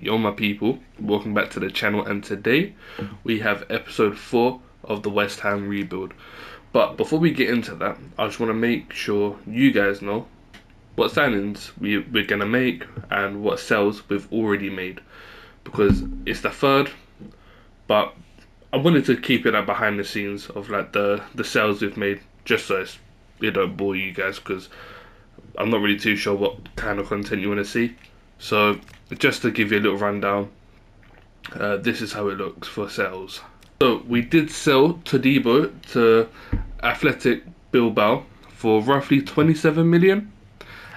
Yo my people, welcome back to the channel, and today we have episode 4 of the West Ham rebuild. But before we get into that, I just want to make sure you guys know what signings we're going to make and what sales we've already made, because it's the third, but I wanted to keep it behind the scenes of like the sales we've made, just so it don't bore you guys, because I'm not really too sure what kind of content you want to see. So just to give you a little rundown, this is how it looks for sales. So we did sell Todibo to Athletic Bilbao for roughly 27 million,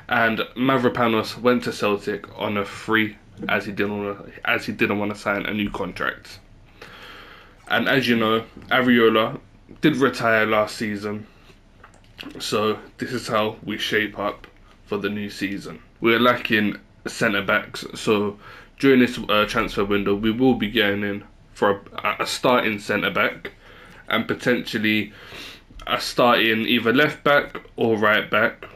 and Mavropanos went to Celtic on a free, as he didn't want to sign a new contract. And as you know, Areola did retire last season, so this is how we shape up for the new season. We're lacking centre backs, so during this transfer window we will be getting in for a starting centre back, and potentially a starting either left back or right back.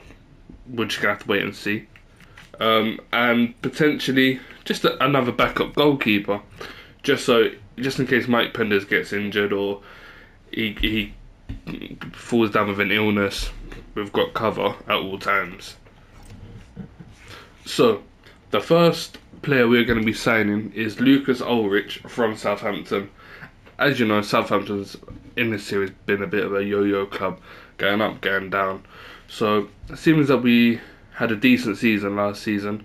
We're just gonna have to wait and see, and potentially just another backup goalkeeper, just in case Mike Penders gets injured or he falls down with an illness. We've got cover at all times. So the first player we're going to be signing is Lucas Ulrich from Southampton. As you know, Southampton's in this series been a bit of a yo-yo club, going up, going down. So it seems that we had a decent season last season.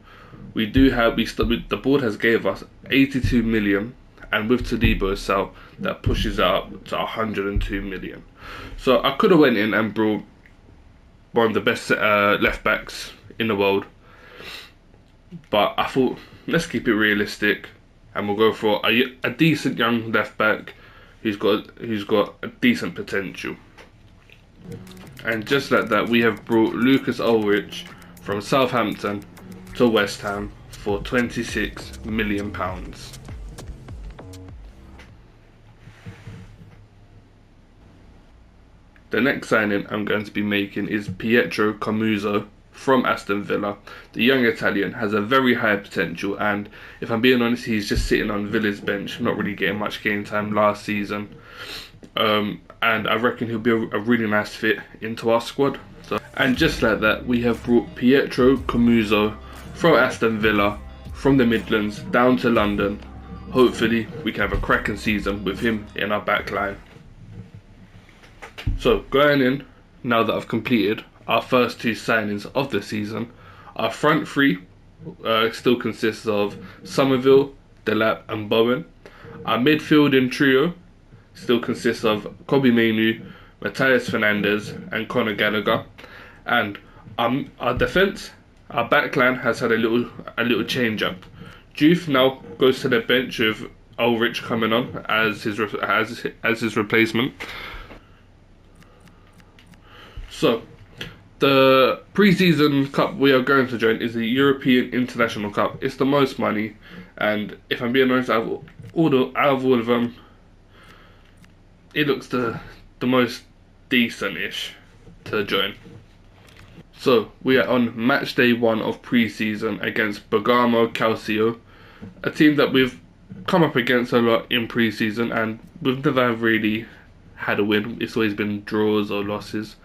The board has gave us 82 million, and with Todibo's sale, that pushes it up to 102 million. So I could have went in and brought one of the best left backs in the world, but I thought, let's keep it realistic, and we'll go for a decent young left back who's got a decent potential. And just like that, we have brought Lucas Ulrich from Southampton to West Ham for £26 million. The next signing I'm going to be making is Pietro Camuso from Aston Villa. The young Italian has a very high potential, and if I'm being honest, he's just sitting on Villa's bench, not really getting much game time last season. And I reckon he'll be a really nice fit into our squad. And just like that, we have brought Pietro Camuso from Aston Villa from the Midlands down to London. Hopefully we can have a cracking season with him in our back line. So going in, now that I've completed our first two signings of the season, our front three still consists of Somerville, Delap and Bowen. Our midfielding trio still consists of Kobbie Mainoo, Matthias Fernandes and Conor Gallagher. And our defence, our backline has had a little change up. Juve now goes to the bench with Ulrich coming on as his replacement. So the pre-season cup we are going to join is the European International Cup. It's the most money, and if I'm being honest, out of all of them, it looks the most decent-ish to join. So we are on match day 1 of pre-season against Bergamo Calcio, a team that we've come up against a lot in pre-season, and we've never really had a win. It's always been draws or losses.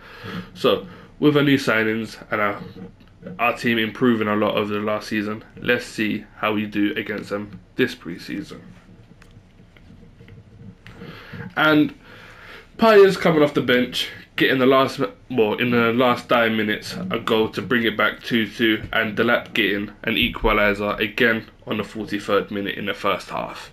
So with our new signings and our team improving a lot over the last season, let's see how we do against them this pre-season. And Paya's coming off the bench, getting in the last 9 minutes a goal to bring it back 2-2, and Delap getting an equaliser again on the 43rd minute in the first half.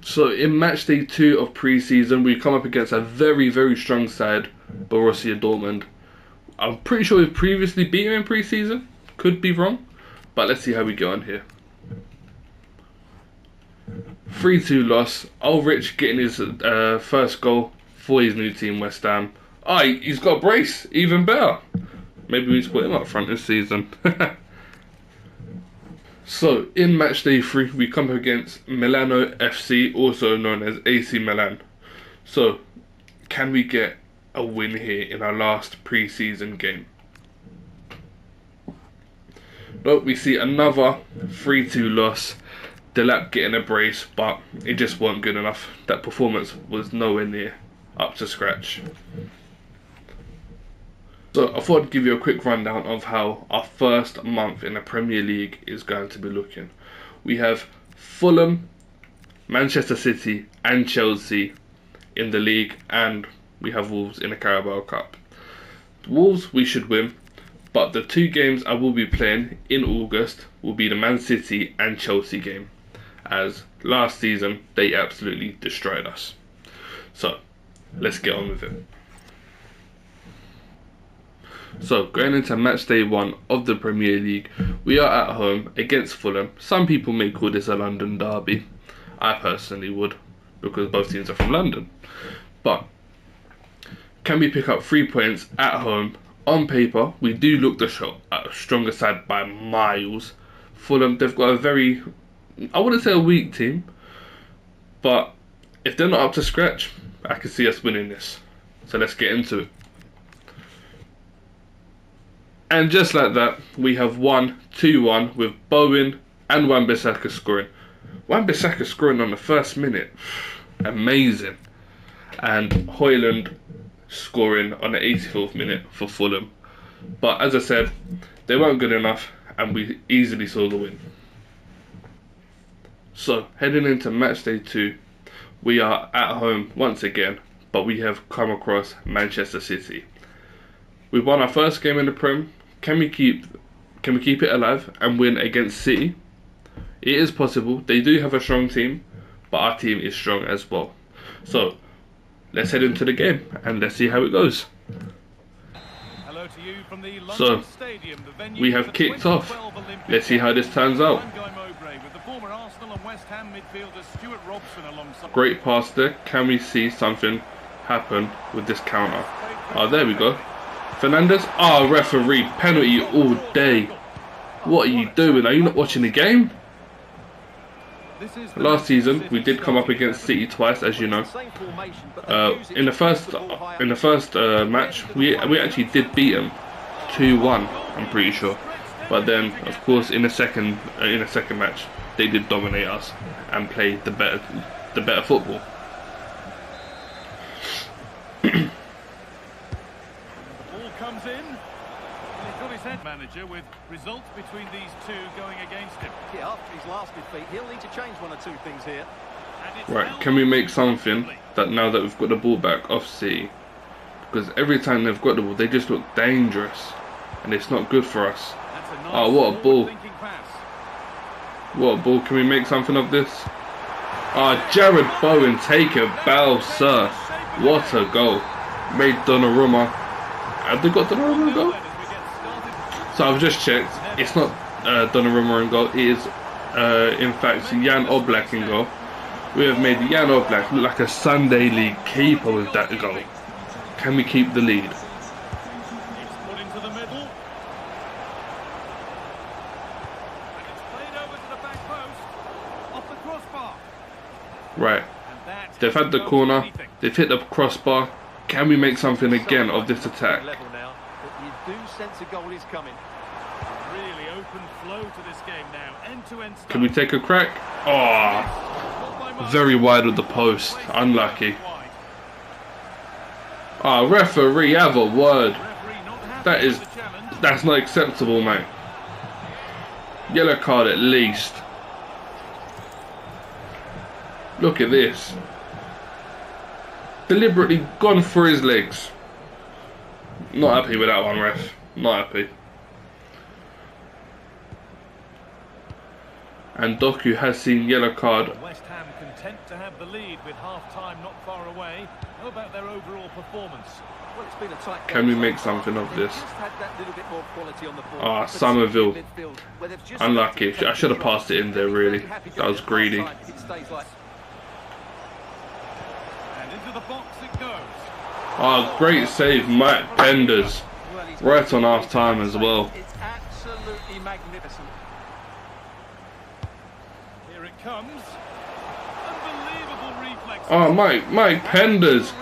So in match day 2 of pre-season, we come up against a very, very strong side, Borussia Dortmund. I'm pretty sure we've previously beaten in pre-season, could be wrong, but let's see how we go on here. 3-2 loss. Ulrich getting his first goal for his new team, West Ham. He's got a brace, even better. Maybe we need to put him up front this season. So in match day 3, we come up against Milano FC, also known as AC Milan. So can we get a win here in our last pre-season game? Look, we see another 3-2 loss. Delap getting a brace, but it just wasn't good enough. That performance was nowhere near up to scratch. So I thought I'd give you a quick rundown of how our first month in the Premier League is going to be looking. We have Fulham, Manchester City and Chelsea in the league, and we have Wolves in the Carabao Cup. Wolves we should win, but the 2 games I will be playing in August will be the Man City and Chelsea game, as last season they absolutely destroyed us. So let's get on with it. So going into match day 1 of the Premier League, we are at home against Fulham. Some people may call this a London derby. I personally would, because both teams are from London. But can we pick up 3 points at home? On paper, we do look the stronger side by miles. Fulham, they've got a very, I wouldn't say a weak team, but if they're not up to scratch, I can see us winning this. So let's get into it. And just like that, we have won 2-1 with Bowen and Wan-Bissaka scoring. Wan-Bissaka scoring on the first minute. Amazing. And Højlund scoring on the 84th minute for Fulham. But as I said, they weren't good enough and we easily saw the win. So heading into match day 2, we are at home once again, but we have come across Manchester City. We won our first game in the Prem. Can we keep it alive and win against City? It is possible. They do have a strong team, but our team is strong as well. So let's head into the game and let's see how it goes. Hello to you from the So London Stadium, the venue we for have the kicked off. 2012 Olympic Let's see how this turns out. with the former Arsenal and West Ham midfielder Stuart Robson alongside. Great pass there. Can we see something happen with this counter? Oh, there we go. Fernandez. Oh, referee, penalty all day. What are you doing? Are you not watching the game? Last season we did come up against City twice, as you know. In the first match we actually did beat them 2-1, I'm pretty sure. But then, of course, in the second match they did dominate us and play the better football. Comes in, and he's got his head manager with results between these two going against him. Yeah, after his last defeat, he'll need to change 1 or 2 things here. Right, can we make something that now that we've got the ball back off City? Because every time they've got the ball, they just look dangerous, and it's not good for us. Oh, what a ball! What a ball! Can we make something of this? Ah, Jared Bowen, take a bow, sir. What a goal! Made Donnarumma. Have they got Donnarumma in goal? So I've just checked. It's not Donnarumma in goal. It is, in fact, Jan Oblak in goal. We have made Jan Oblak look like a Sunday League keeper with that goal. Can we keep the lead? Right. They've had the corner. They've hit the crossbar. Can we make something again of this attack? Can we take a crack? Oh, very wide of the post. Unlucky. Oh, referee, have a word. That's not acceptable, mate. Yellow card at least. Look at this. Deliberately gone for his legs. Not happy with that one, ref. Not happy. And Doku has seen yellow card. West Ham content to have the lead with half-time not far away. How about their overall performance? Well, it's been a tight Can we make something of this? Ah, Somerville. Unlucky. I should have passed it in there, really. That was greedy. Ah, great save, Mike Penders. Right on half time as well. It's absolutely magnificent. Here it comes. Unbelievable reflex. Oh, Mike Penders.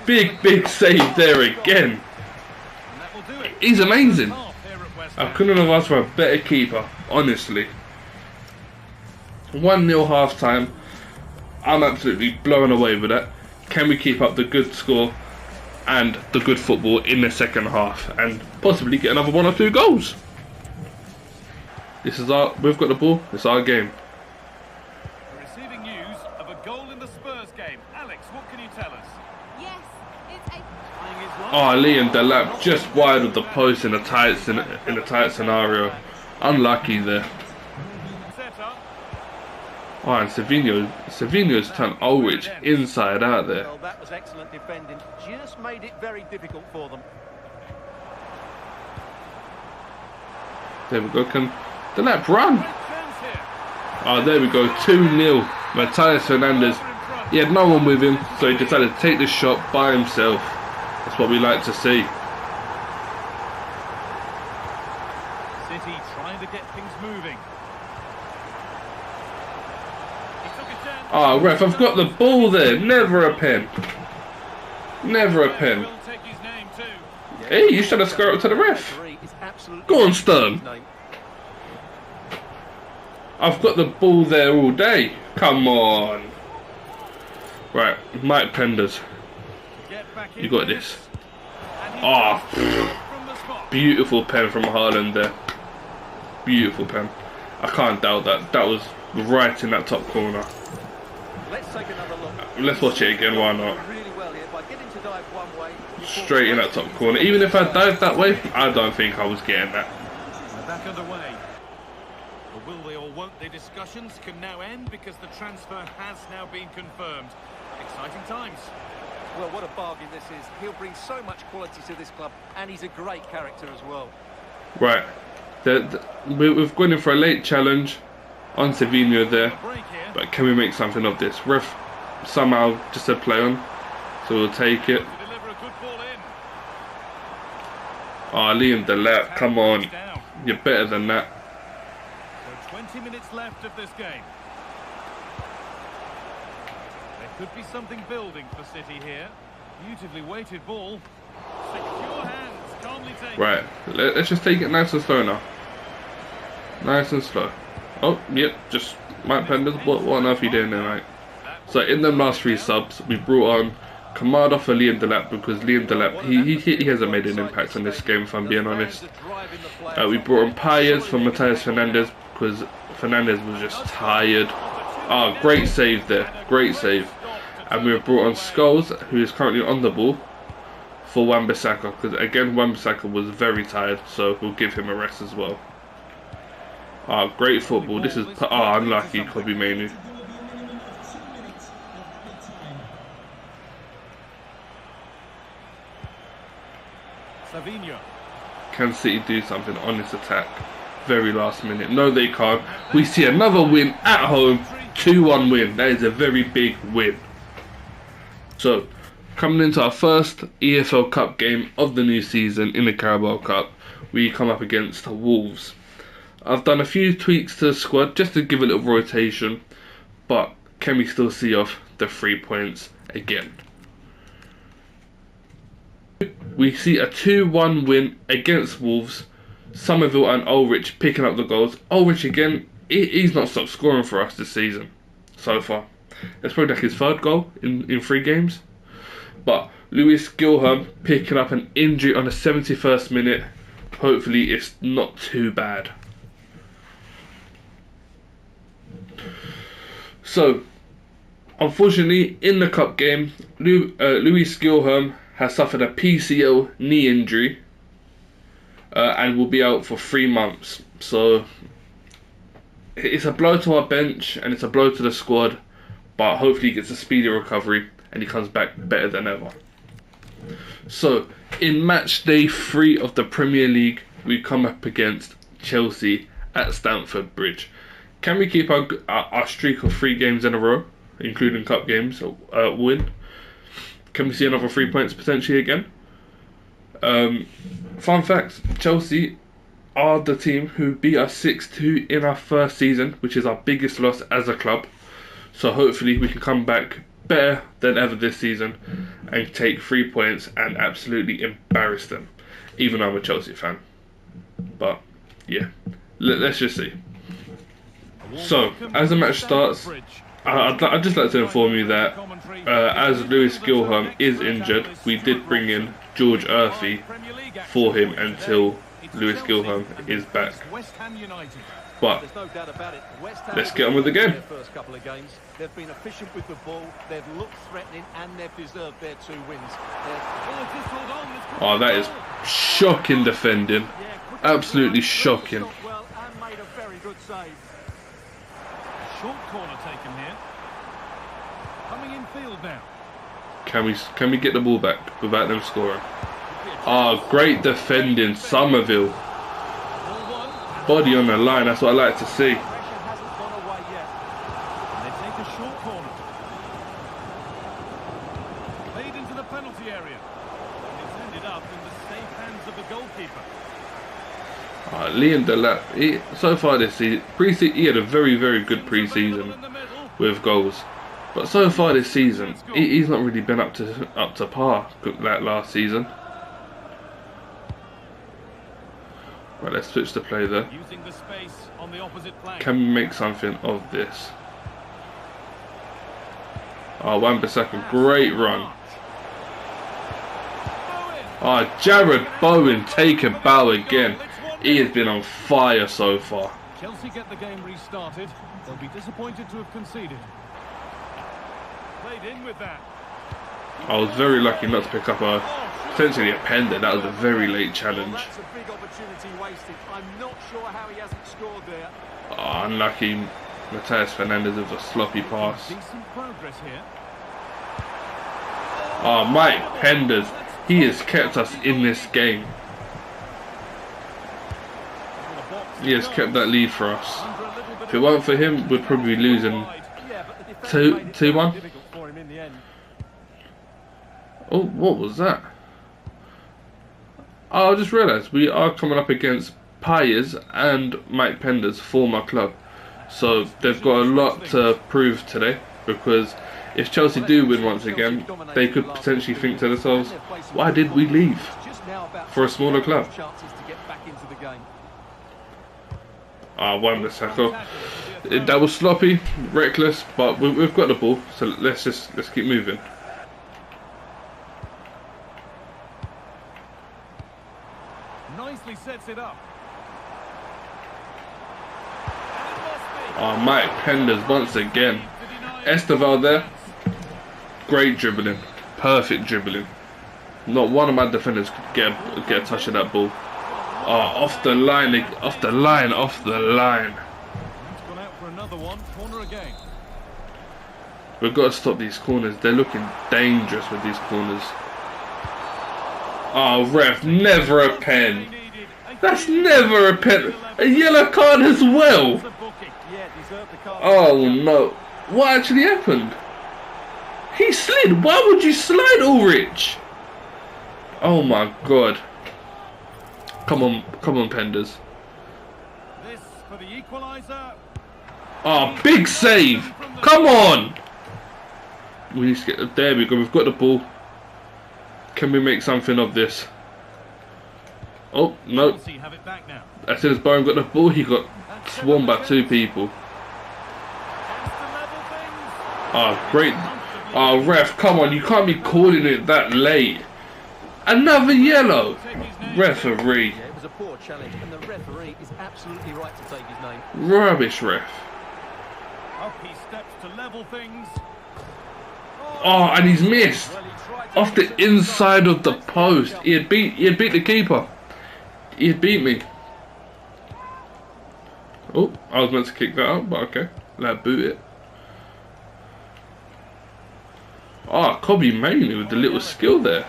Big save there again. He's amazing. I couldn't have asked for a better keeper, honestly. 1-0 half time. I'm absolutely blown away with that. Can we keep up the good score and the good football in the second half and possibly get another 1 or 2 goals? We've got the ball, it's our game. We're receiving news of a goal in the Spurs game. Alex, what can you tell us? Yes, it's a... Oh, Liam Delap just wide of the post in a tight scenario. Unlucky there. Set up. Oh, and Savinho's turned Ulrich inside out there. Well, that was excellent defending. Just made it very difficult for them. There we go. Can Delap run? Great chance here. Oh, there we go. 2-0. Matthias Fernandes. He had no one with him, so he decided to take the shot by himself. That's what we like to see. City trying to get things moving. He took a chance. Oh, ref, I've got the ball there. Never a pen. Never a pen. Will take his name too. Hey, you should have scored up to the ref. Is absolutely Go on, Stern. his name. I've got the ball there all day. Come on. Right, Mike Penders. Get back You in got this. this. And he Oh, from the spot. beautiful pen from Haaland there. Beautiful pen. I can't doubt that. That was right in that top corner. Let's take another look. Let's watch it again, why not? Really well here by getting to dive one way. Straight in that top corner. Even if I dived that way, I don't think I was getting that. We're back underway. The will they or won't they discussions can now end because the transfer has now been confirmed. Exciting times. Well, what a bargain this is. He'll bring so much quality to this club, and he's a great character as well. Right. We've gone in for a late challenge on Savinho there. Break here. But can we make something of this? Ref somehow just said play on. So we'll take it. To deliver a good ball in. Oh, Liam Delap, come on. Down. You're better than that. So 20 minutes left of this game. There could be something building for City here. Beautifully weighted ball. Secure hands, calmly taken. Right, let's just take it nice and slow now. Nice and slow. Oh, yep, just Mike Penders. What on earth are you doing there, mate? So in them last 3 subs, we brought on Kamada for Liam Delap because Liam Delap, he hasn't made an impact on this game, if I'm being honest. We brought on Payet for Matthias Fernandes because Fernandes was just tired. Oh, great save there, great save. And we brought on Scholes, who is currently on the ball, for Wan-Bissaka because again Wan-Bissaka was very tired, so we'll give him a rest as well. Ah, great football. This is unlucky, Kobe Mainoo. Savinho. Can City do something on this attack? Very last minute. No, they can't. We see another win at home. 2-1 win. That is a very big win. So, coming into our first EFL Cup game of the new season in the Carabao Cup, we come up against Wolves. I've done a few tweaks to the squad just to give a little rotation, but can we still see off the 3 points again? We see a 2-1 win against Wolves. Somerville and Ulrich picking up the goals. Ulrich again, he's not stopped scoring for us this season so far. That's probably like his 3rd goal in 3 games. But Lewis Gilham picking up an injury on the 71st minute. Hopefully it's not too bad. So, unfortunately, in the cup game, Lewis Gilham has suffered a PCL knee injury and will be out for 3 months. So, it's a blow to our bench and it's a blow to the squad, but hopefully he gets a speedy recovery and he comes back better than ever. So, in match day 3 of the Premier League, we come up against Chelsea at Stamford Bridge. Can we keep our streak of 3 games in a row, including cup games, win? Can we see another 3 points potentially again? Fun fact, Chelsea are the team who beat us 6-2 in our first season, which is our biggest loss as a club. So hopefully we can come back better than ever this season and take 3 points and absolutely embarrass them, even though I'm a Chelsea fan. But yeah, let's just see. So as the match starts, I'd just like to inform you that as Lewis Gilham is injured, we did bring in George Earthy for him until Lewis Gilham is back. But There's no doubt about it. West Ham let's get on with the game. their first couple of games. They've been efficient with the ball. They've looked threatening, and they've deserved their 2 wins. Oh, that is shocking defending. Absolutely shocking. Well, and made a very good save. Short corner taken here. Coming in field now. Can we get the ball back without them scoring? Ah, great defending, Somerville. Body on the line, that's what I like to see. Pressure hasn't gone away yet. And they take a short corner. Played into the penalty area. And it's ended up in the safe hands of the goalkeeper. Liam Delap, so far this season, he had a very, very good pre-season with goals. But so far this season, he's not really been up to par like last season. Right, let's switch the play there. Using the space on the opposite flank. Can we make something of this? Oh, Wan-Bissaka, great run. Oh, Jared Bowen taking bow again. He has been on fire so far. Chelsea get the game restarted. They'll be disappointed to have conceded. Played in with that. I was very lucky not to pick up potentially a pen there. That was a very late challenge. Well, that's a big opportunity wasted. I'm not sure how he hasn't scored there. Oh, unlucky Mateus Fernandes with a sloppy pass. Decent progress here. Oh, Mike Penders, he has kept us in this game. He has kept that lead for us. If it weren't for him, we'd probably be losing Yeah, but the defender made it 2-1. difficult for him in the end. Oh, what was that? Oh, I just realised we are coming up against Payers and Mike Penders, former club. So they've got a lot to prove today, because if Chelsea do win once again, they could potentially think to themselves, why did we leave Just now about for a smaller club? chances to get back into the game. Ah, Wan-Bissaka. That was sloppy, reckless, but we've got the ball, so let's keep moving. Nicely sets it up. Oh, Mike Penders once again. Esteval there. Great dribbling. Perfect dribbling. Not one of my defenders could get a touch of that ball. Oh, off the line, off the line, off the line. It's gone out for another one. Corner again. We've got to stop these corners. They're looking dangerous with these corners. Oh, ref, never a pen. That's never a pen. A yellow card as well. Yeah, deserved the card. Oh no. What actually happened? He slid. Why would you slide, Ulrich? Oh my god. Come on, Penders. This for the equaliser. Oh, big save. Come on. We need to get, there we go. We've got the ball. Can we make something of this? Oh, no. Chelsea have it back now. As soon as Bowen got the ball, he got swarmed by 2 people. Chance to level things. Oh, great. Oh, ref, come on. You can't be calling it that late. Another yellow. Referee. Yeah, it was a poor challenge, and the referee is absolutely right to take his name. Rubbish, ref. Up he steps to level things. Oh, and he's missed. Well, he tried to Off the inside of the post. He had beat the keeper. He had beat me. Oh, I was meant to kick that out, but okay. Let boot it. Oh, Kobe Mainoo with the little skill there.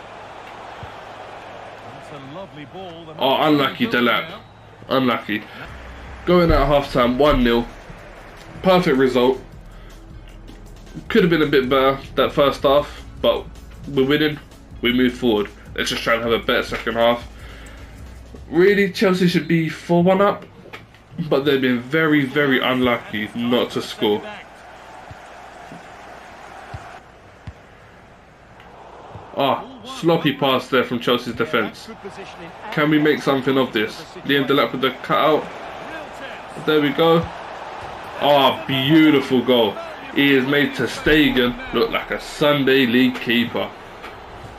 It's a lovely ball. The Oh, unlucky Delap. Unlucky. Going at half time, 1-0. Perfect result. Could have been a bit better that first half, but we're winning. We move forward. Let's just try and have a better second half. Really, Chelsea should be 4-1 up, but they've been very, very unlucky not to score. Oh, sloppy pass there from Chelsea's defence. Can we make something of this? Liam Delap with the cutout. There we go. Ah, beautiful goal. He has made ter Stegen look like a Sunday League keeper.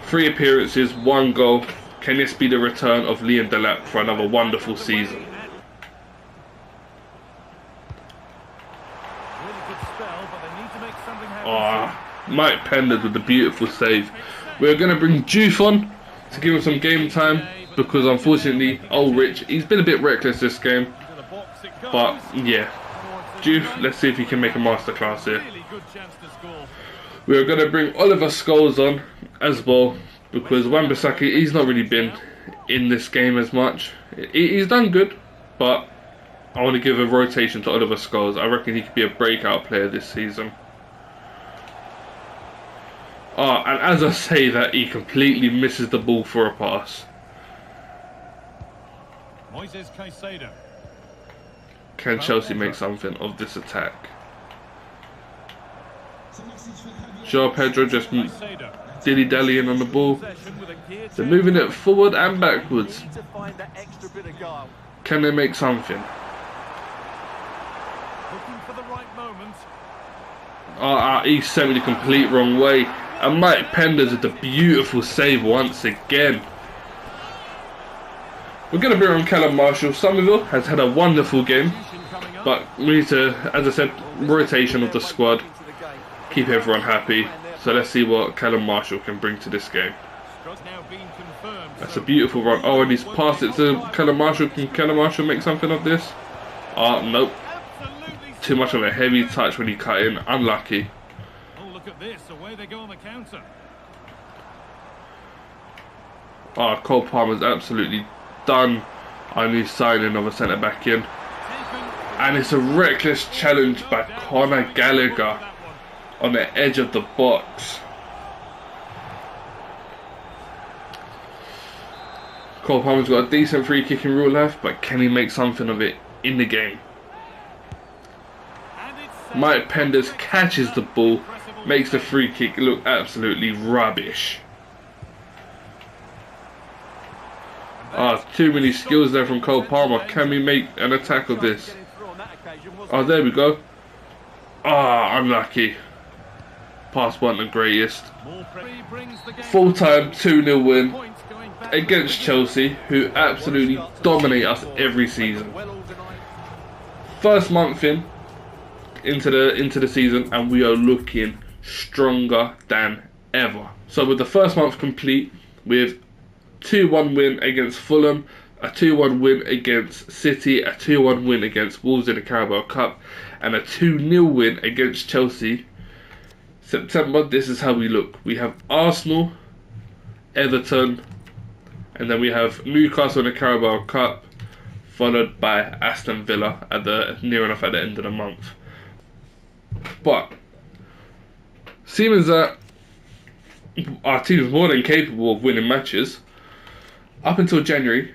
3 appearances, 1 goal. Can this be the return of Liam Delap for another wonderful season? Mike Penders with the beautiful save. We're going to bring Juve on to give him some game time because unfortunately, old Rich, he's been a bit reckless this game. But yeah, Juve, let's see if he can make a masterclass here. We're going to bring Oliver Scholes on as well because Wan-Bissaka, he's not really been in this game as much. He's done good, but I want to give a rotation to Oliver Scholes. I reckon he could be a breakout player this season. And as I say that, he completely misses the ball for a pass. Moises Caicedo. Can Chelsea make something of this attack? João Pedro just dilly-dallying on the ball. They're moving it forward and backwards. Can they make something? Looking for the right moment. He sent me the complete wrong way. And Mike Penders with the beautiful save once again. We're going to bring on Callum Marshall. Somerville has had a wonderful game, but we need to, as I said, rotation of the squad. Keep everyone happy. So let's see what Callum Marshall can bring to this game. That's a beautiful run. Oh, and he's passed it to Callum Marshall. Can Callum Marshall make something of this? Nope. Too much of a heavy touch when he cut in. Unlucky. Oh, look at this. Away they go on the counter. Cole Palmer's absolutely done our new signing of a centre back in. And it's a reckless challenge by Conor Gallagher on the edge of the box. Cole Palmer's got a decent free kick in real life, but can he make something of it in the game? Mike Penders catches the ball, makes the free kick look absolutely rubbish. Too many skills there from Cole Palmer. Can we make an attack of this? There we go. Unlucky. Pass wasn't the greatest. Full time 2-0 win against Chelsea, who absolutely dominate us every season. First month into the season, and we are looking stronger than ever. So with the first month complete, with 2-1 win against Fulham, a 2-1 win against City, a 2-1 win against Wolves in the Carabao Cup, and a 2-0 win against Chelsea. September, this is how we look. We have Arsenal, Everton, and then we have Newcastle in the Carabao Cup, followed by Aston Villa near enough at the end of the month. But seeing that our team is more than capable of winning matches, up until January,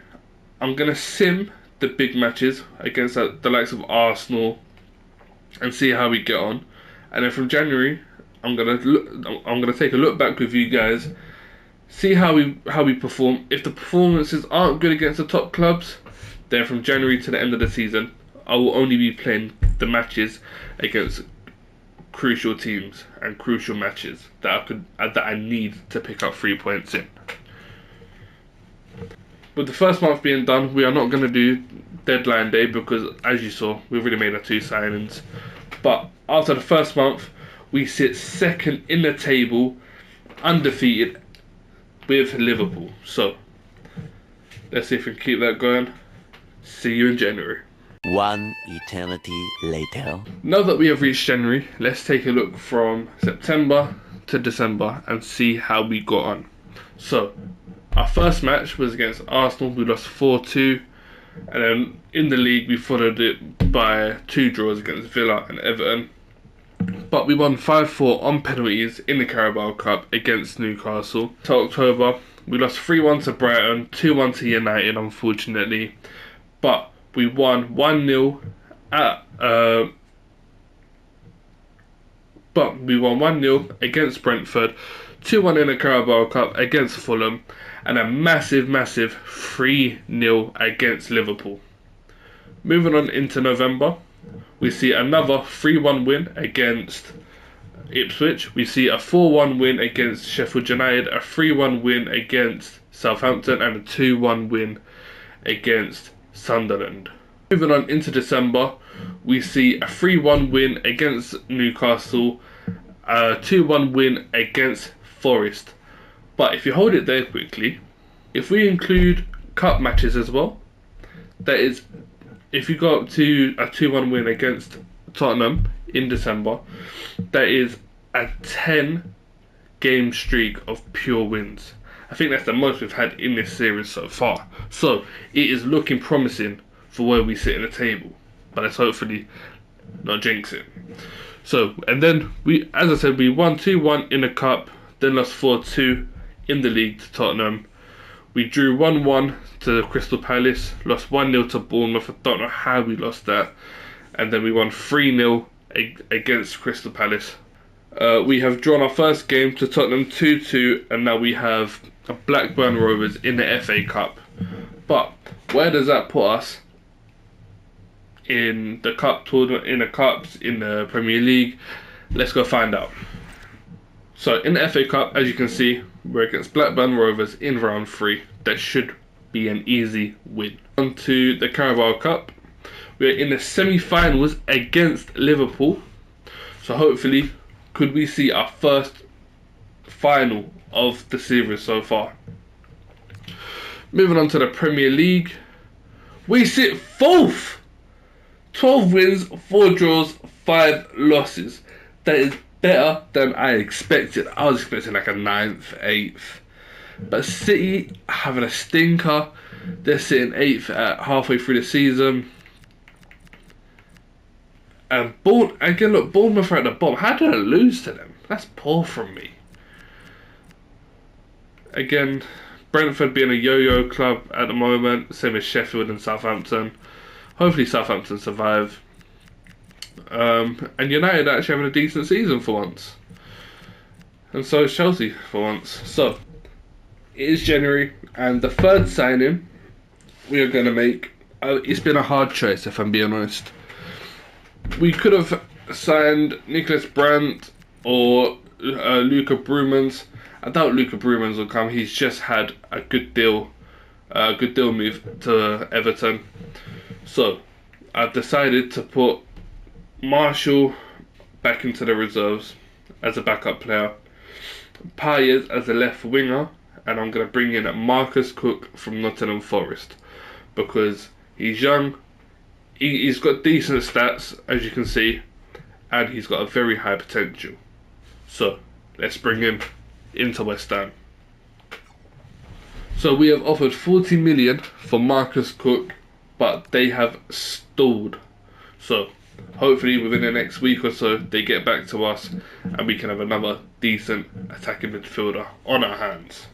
I'm going to sim the big matches against the likes of Arsenal and see how we get on. And then from January, I'm gonna take a look back with you guys, see how we perform. If the performances aren't good against the top clubs, then from January to the end of the season, I will only be playing the matches against crucial teams and crucial matches that I need to pick up 3 points in. With the first month being done, we are not going to do deadline day because, as you saw, we've already made our 2 signings. But after the first month, we sit second in the table, undefeated, with Liverpool. So let's see if we can keep that going. See you in January. One eternity later. Now that we have reached January, let's take a look from September to December and see how we got on. So our first match was against Arsenal. We lost 4-2, and then in the league we followed it by 2 draws against Villa and Everton. But we won 5-4 on penalties in the Carabao Cup against Newcastle. To October, we lost 3-1 to Brighton, 2-1 to United, unfortunately. But we won 1-0 against Brentford, 2-1 in the Carabao Cup against Fulham, and a massive 3-0 against Liverpool. Moving on into November, we see another 3-1 win against Ipswich. We see a 4-1 win against Sheffield United, a 3-1 win against Southampton, and a 2-1 win against Sunderland. Moving on into December, we see a 3-1 win against Newcastle, a 2-1 win against Forest. But if you hold it there quickly, if we include cup matches as well, that is, if you go up to a 2-1 win against Tottenham in December, that is a 10 game streak of pure wins. I think that's the most we've had in this series so far. So it is looking promising for where we sit in the table. But let's hopefully not jinx it. So, and then we, as I said, we won 2-1 in the cup, then lost 4-2 in the league to Tottenham. We drew 1-1 to Crystal Palace, lost 1-0 to Bournemouth. I don't know how we lost that. And then we won 3-0 against Crystal Palace. We have drawn our first game to Tottenham 2-2, and now we have a Blackburn Rovers in the FA Cup. But where does that put us in the cup tournament, in the cups, in the Premier League? Let's go find out. So in the FA Cup, as you can see, we're against Blackburn Rovers in round 3. That should be an easy win. On to the Carabao Cup. We're in the semi-finals against Liverpool. So hopefully, could we see our first final of the series so far. Moving on to the Premier League, we sit 4th. 12 wins, 4 draws, 5 losses. That is better than I expected. I was expecting like a 9th, 8th. But City having a stinker. They're sitting 8th at halfway through the season. And Bournemouth are at the bottom. How did I lose to them? That's poor from me. Again, Brentford being a yo-yo club at the moment, same as Sheffield and Southampton. Hopefully Southampton survive. And United actually having a decent season for once. And so is Chelsea for once. So, it is January, and the third signing we are going to make, it's been a hard choice if I'm being honest. We could have signed Nicholas Brandt or Luca Brumans. I doubt Luca Brumans will come. He's just had a good deal move to Everton. So I've decided to put Marshall back into the reserves as a backup player, Payet as a left winger, and I'm going to bring in Marcus Cook from Nottingham Forest because he's young. He's got decent stats, as you can see, and he's got a very high potential. So, let's bring him into West Ham. So, we have offered 40 million for Marcus Cook, but they have stalled. So, hopefully within the next week or so, they get back to us and we can have another decent attacking midfielder on our hands.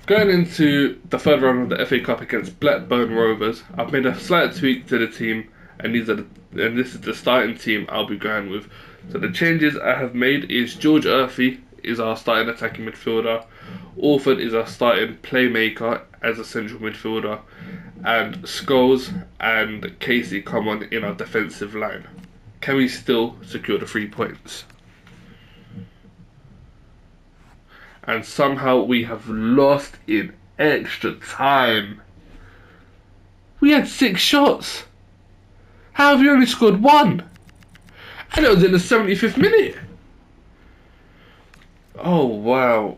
Going into the third round of the FA Cup against Blackburn Rovers, I've made a slight tweak to the team, and this is the starting team I'll be going with. So the changes I have made is George Urphy is our starting attacking midfielder, Orford is our starting playmaker as a central midfielder, and Scholes and Casey come on in our defensive line. Can we still secure the 3 points? And somehow we have lost in extra time. We had 6 shots. How have you only scored 1? And it was in the 75th minute. Oh wow.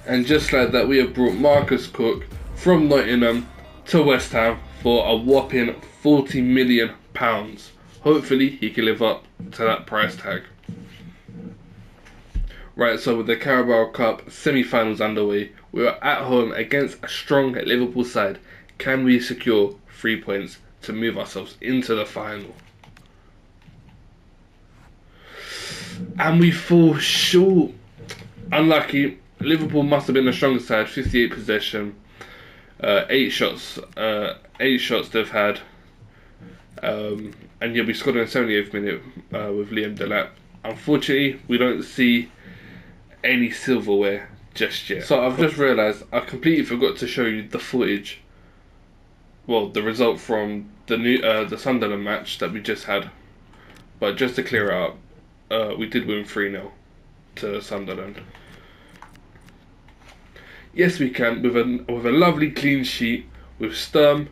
And just like that, we have brought Marcus Cook from Nottingham to West Ham for a whopping £40 million. Hopefully he can live up to that price tag. Right, so with the Carabao Cup semi-finals underway, we are at home against a strong Liverpool side. Can we secure 3 points to move ourselves into the final? And we fall short. Unlucky. Liverpool must have been the strongest side. 58 possession, 8 shots. 8 shots they've had. And yeah, we scored in the 78th minute with Liam Delap. Unfortunately, we don't see any silverware just yet. So I've just realised I completely forgot to show you the footage. Well, the result from the Sunderland match that we just had. But just to clear it up, we did win 3-0 to Sunderland. Yes, we can, with a lovely clean sheet, with Sturm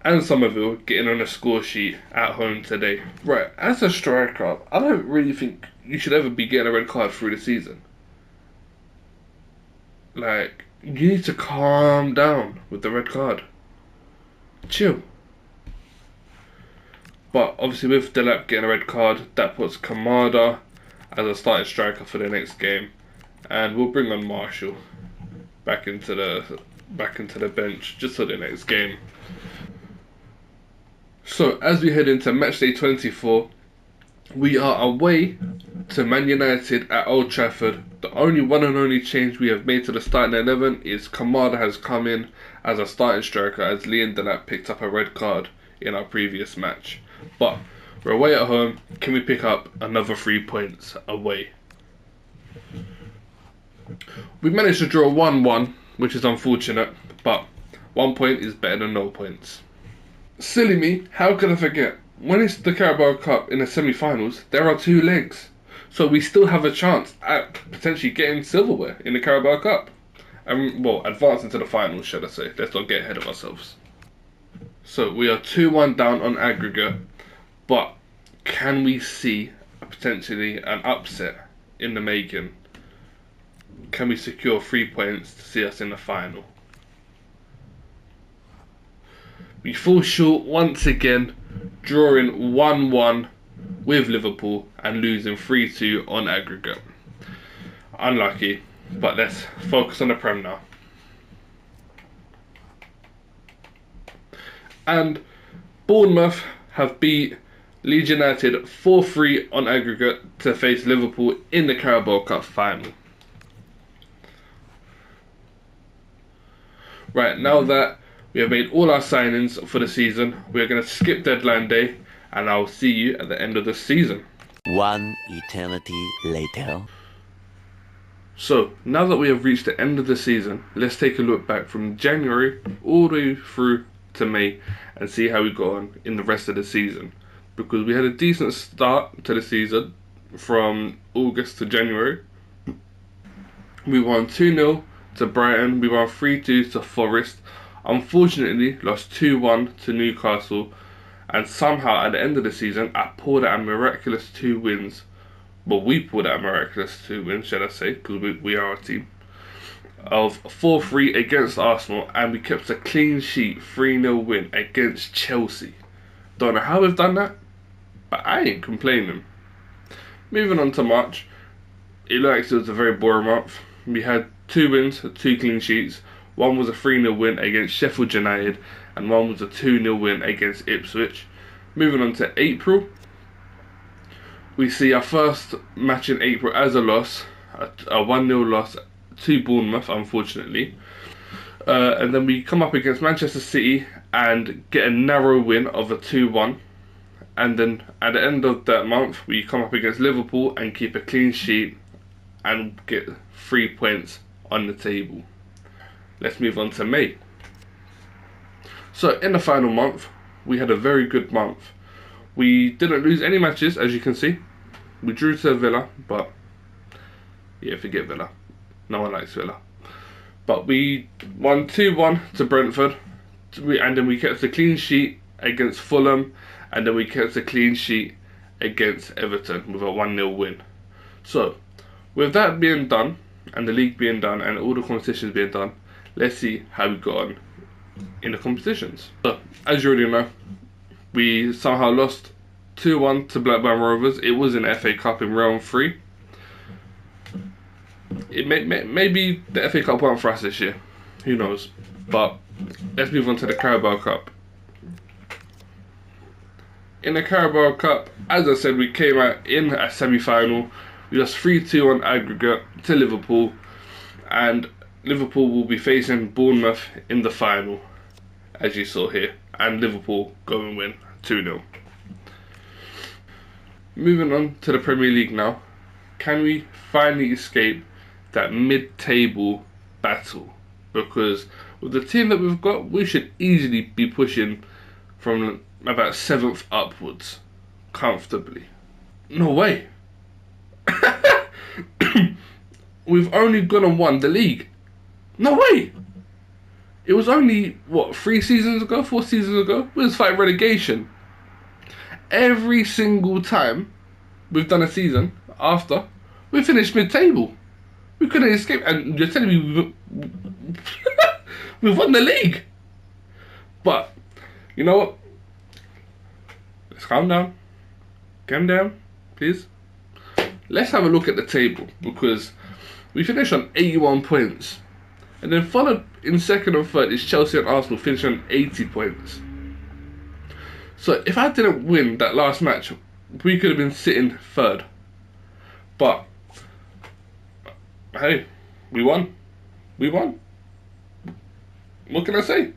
and Somerville getting on a score sheet at home today. Right, as a striker, I don't really think you should ever be getting a red card through the season. Like, you need to calm down with the red card. Chill. But obviously with Delap getting a red card, that puts Kamada as a starting striker for the next game, and we'll bring on Marshall back into the bench just for the next game. So as we head into matchday 24, we are away to Man United at Old Trafford. The only one and only change we have made to the starting 11 is Kamada has come in as a starting striker, as Liam Delap picked up a red card in our previous match. But we're away at home. Can we pick up another 3 points away? We managed to draw 1-1, which is unfortunate, but 1 point is better than no points. Silly me, how could I forget? When it's the Carabao Cup in the semi-finals, there are 2 legs. So we still have a chance at potentially getting silverware in the Carabao Cup. Well, advancing to the finals, should I say. Let's not get ahead of ourselves. So we are 2-1 down on aggregate, but can we see potentially an upset in the making? Can we secure 3 points to see us in the final? We fall short once again, drawing 1-1 with Liverpool and losing 3-2 on aggregate. Unlucky, but let's focus on the Prem now. And Bournemouth have beat Leeds United 4-3 on aggregate to face Liverpool in the Carabao Cup final. Right, now that we have made all our signings for the season, we are going to skip deadline day, and I'll see you at the end of the season. One eternity later. So, now that we have reached the end of the season, let's take a look back from January all the way through to May and see how we got on in the rest of the season. Because we had a decent start to the season from August to January. We won 2-0 to Brighton, we won 3-2 to Forest. Unfortunately, lost 2-1 to Newcastle, and somehow at the end of the season, I pulled out a miraculous 2 wins. Well, we pulled out a miraculous 2 wins, should I say, because we are a team. Of 4-3 against Arsenal, and we kept a clean sheet 3-0 win against Chelsea. Don't know how we've done that, but I ain't complaining. Moving on to March, it looked like it was a very boring month. We had 2 wins, 2 clean sheets. One was a 3-0 win against Sheffield United, and one was a 2-0 win against Ipswich. Moving on to April, we see our first match in April as a loss, a 1-0 loss to Bournemouth, unfortunately. And then we come up against Manchester City and get a narrow win of a 2-1. And then at the end of that month, we come up against Liverpool and keep a clean sheet and get 3 points on the table. Let's move on to May. So in the final month, we had a very good month. We didn't lose any matches, as you can see. We drew to Villa, but yeah, forget Villa. No one likes Villa. But we won 2-1 to Brentford, and then we kept a clean sheet against Fulham, and then we kept a clean sheet against Everton with a 1-0 win. So, with that being done, and the league being done, and all the competitions being done, let's see how we got on in the competitions. So, as you already know, we somehow lost 2-1 to Blackburn Rovers. It was in FA Cup in round 3. Maybe the FA Cup won't for us this year. Who knows? But let's move on to the Carabao Cup. In the Carabao Cup, as I said, we came out in a semi-final. We lost 3-2 on aggregate to Liverpool, and Liverpool will be facing Bournemouth in the final, as you saw here, and Liverpool go and win 2-0. Moving on to the Premier League now. Can we finally escape that mid-table battle, because with the team that we've got, we should easily be pushing from about 7th upwards comfortably. No way. We've only gone and won the league. No way. It was only, what, 4 seasons ago we was fighting relegation. Every single time we've done a season after, we finished mid-table. We couldn't escape, and you're telling me we've won the league. But you know what? Let's calm down. Calm down, please. Let's have a look at the table, because we finished on 81 points, and then followed in second and third is Chelsea and Arsenal, finishing on 80 points. So if I didn't win that last match, we could have been sitting third. But hey, we won. We won. What can I say?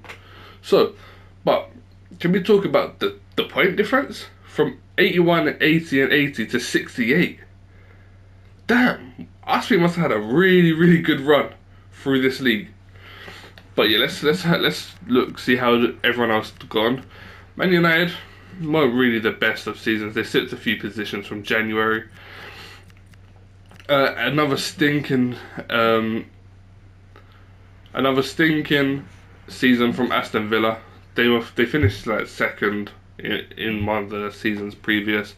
So, but can we talk about the point difference from 81 and 80 and 80 to 68? Damn, Arsenal must have had a really good run through this league. But yeah, let's look, see how everyone else has gone. Man United weren't really the best of seasons. They slipped a few positions from January. Another stinking season from Aston Villa. They finished like second in one of the seasons previous.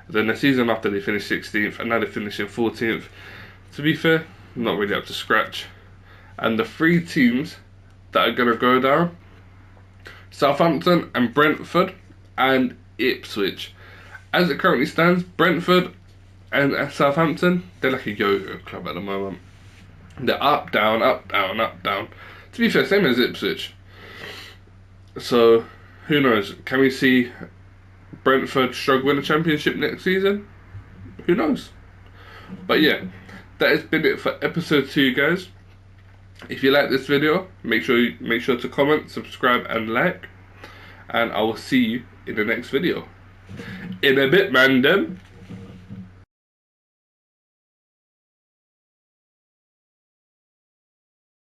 Then the season after they finished 16th, and now they finished in 14th. To be fair, not really up to scratch. And the 3 teams that are gonna go down: Southampton and Brentford and Ipswich. As it currently stands, Brentford and Southampton, they're like a yo-yo club at the moment. They're up, down, up, down, up, down. To be fair, same as Ipswich. So, who knows? Can we see Brentford struggle in the Championship next season? Who knows? But yeah, that has been it for episode 2, guys. If you like this video, make sure to comment, subscribe, and like. And I will see you in the next video. In a bit, man.